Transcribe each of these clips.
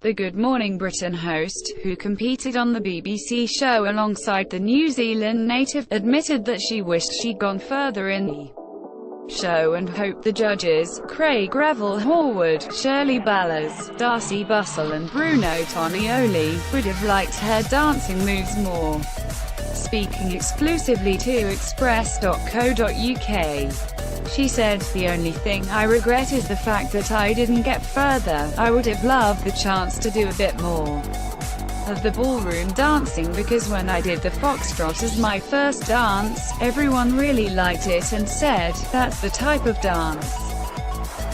The Good Morning Britain host, who competed on the BBC show alongside the New Zealand native, admitted that she wished she'd gone further in the show and hoped the judges, Craig Revel Horwood, Shirley Ballas, Darcy Bussell and Bruno Tonioli, would have liked her dancing moves more. Speaking exclusively to Express.co.uk, she said, "The only thing I regret is the fact that I didn't get further. I would have loved the chance to do a bit more of the ballroom dancing because when I did the foxtrot as my first dance, everyone really liked it and said, 'That's the type of dance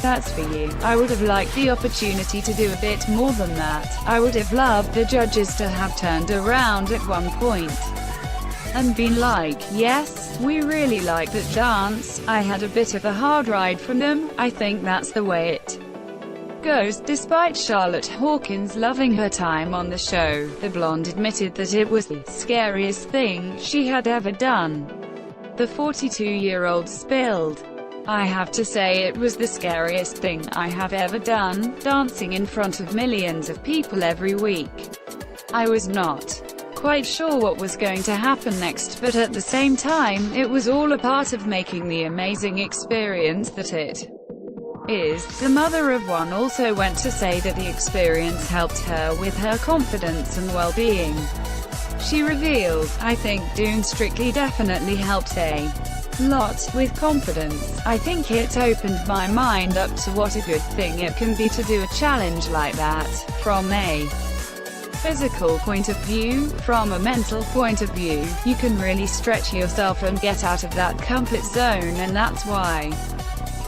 that's for you.' I would have liked the opportunity to do a bit more than that. I would have loved the judges to have turned around at one point and been like, 'Yes, we really like that dance.' I had a bit of a hard ride from them. I think that's the way it goes." Despite Charlotte Hawkins loving her time on the show, the blonde admitted that it was the scariest thing she had ever done. The 42-year-old spilled, "I have to say it was the scariest thing I have ever done, dancing in front of millions of people every week. I was not quite sure what was going to happen next, but at the same time, it was all a part of making the amazing experience that it is." The mother of one also went to say that the experience helped her with her confidence and well-being. She revealed, "I think doing Strictly definitely helped a lot with confidence. I think it opened my mind up to what a good thing it can be to do a challenge like that, from a physical point of view, from a mental point of view. You can really stretch yourself and get out of that comfort zone, and that's why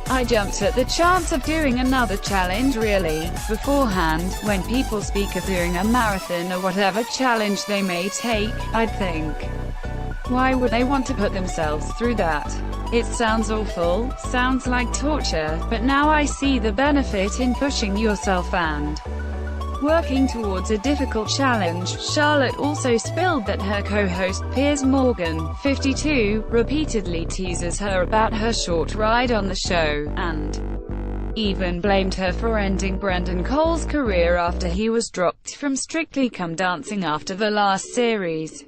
I jumped at the chance of doing another challenge really. Beforehand, when people speak of doing a marathon or whatever challenge they may take, I'd think, why would they want to put themselves through that? It sounds awful, sounds like torture, but now I see the benefit in pushing yourself and working towards a difficult challenge." Charlotte also spilled that her co-host, Piers Morgan, 52, repeatedly teases her about her short ride on the show, and even blamed her for ending Brendan Cole's career after he was dropped from Strictly Come Dancing after the last series.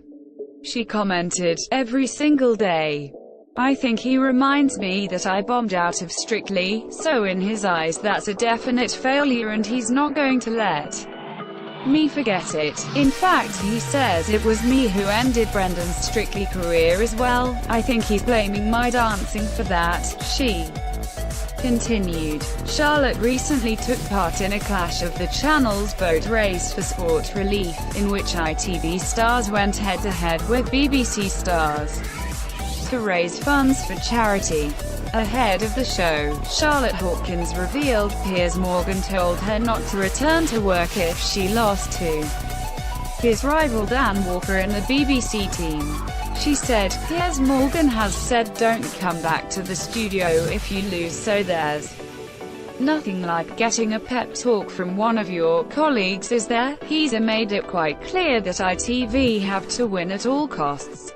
She commented, "Every single day, I think he reminds me that I bombed out of Strictly, so in his eyes that's a definite failure and he's not going to let me forget it. In fact, he says it was me who ended Brendan's Strictly career as well. I think he's blaming my dancing for that," she continued. Charlotte recently took part in a Clash of the Channels boat race for Sport Relief, in which ITV stars went head-to-head with BBC stars to raise funds for charity. Ahead of the show, Charlotte Hawkins revealed Piers Morgan told her not to return to work if she lost to his rival Dan Walker in the BBC team. She said, "Piers Morgan has said don't come back to the studio if you lose, so there's nothing like getting a pep talk from one of your colleagues, is there? He's made it quite clear that ITV have to win at all costs.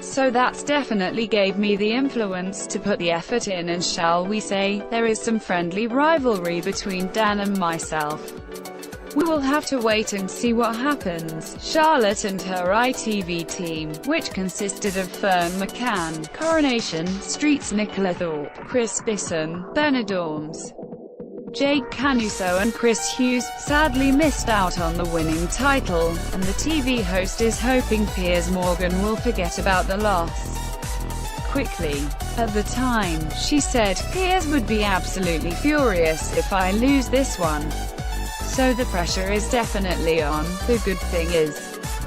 So that's definitely gave me the influence to put the effort in, and shall we say, there is some friendly rivalry between Dan and myself. We will have to wait and see what happens." Charlotte and her ITV team, which consisted of Fern McCann, Coronation Street's Nicola Thorpe, Chris Bisson, Bernard Orms, Jake Canuso and Chris Hughes, sadly missed out on the winning title, and the TV host is hoping Piers Morgan will forget about the loss quickly. At the time, she said, "Piers would be absolutely furious if I lose this one. So the pressure is definitely on. The good thing is,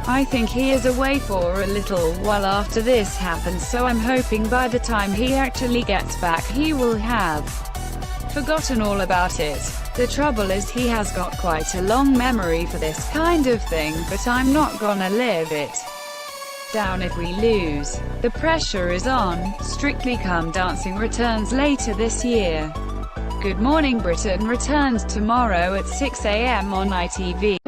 I think he is away for a little while after this happens, so I'm hoping by the time he actually gets back he will have forgotten all about it. The trouble is he has got quite a long memory for this kind of thing, but I'm not gonna live it down if we lose. The pressure is on." Strictly Come Dancing returns later this year. Good Morning Britain returns tomorrow at 6 a.m. on ITV.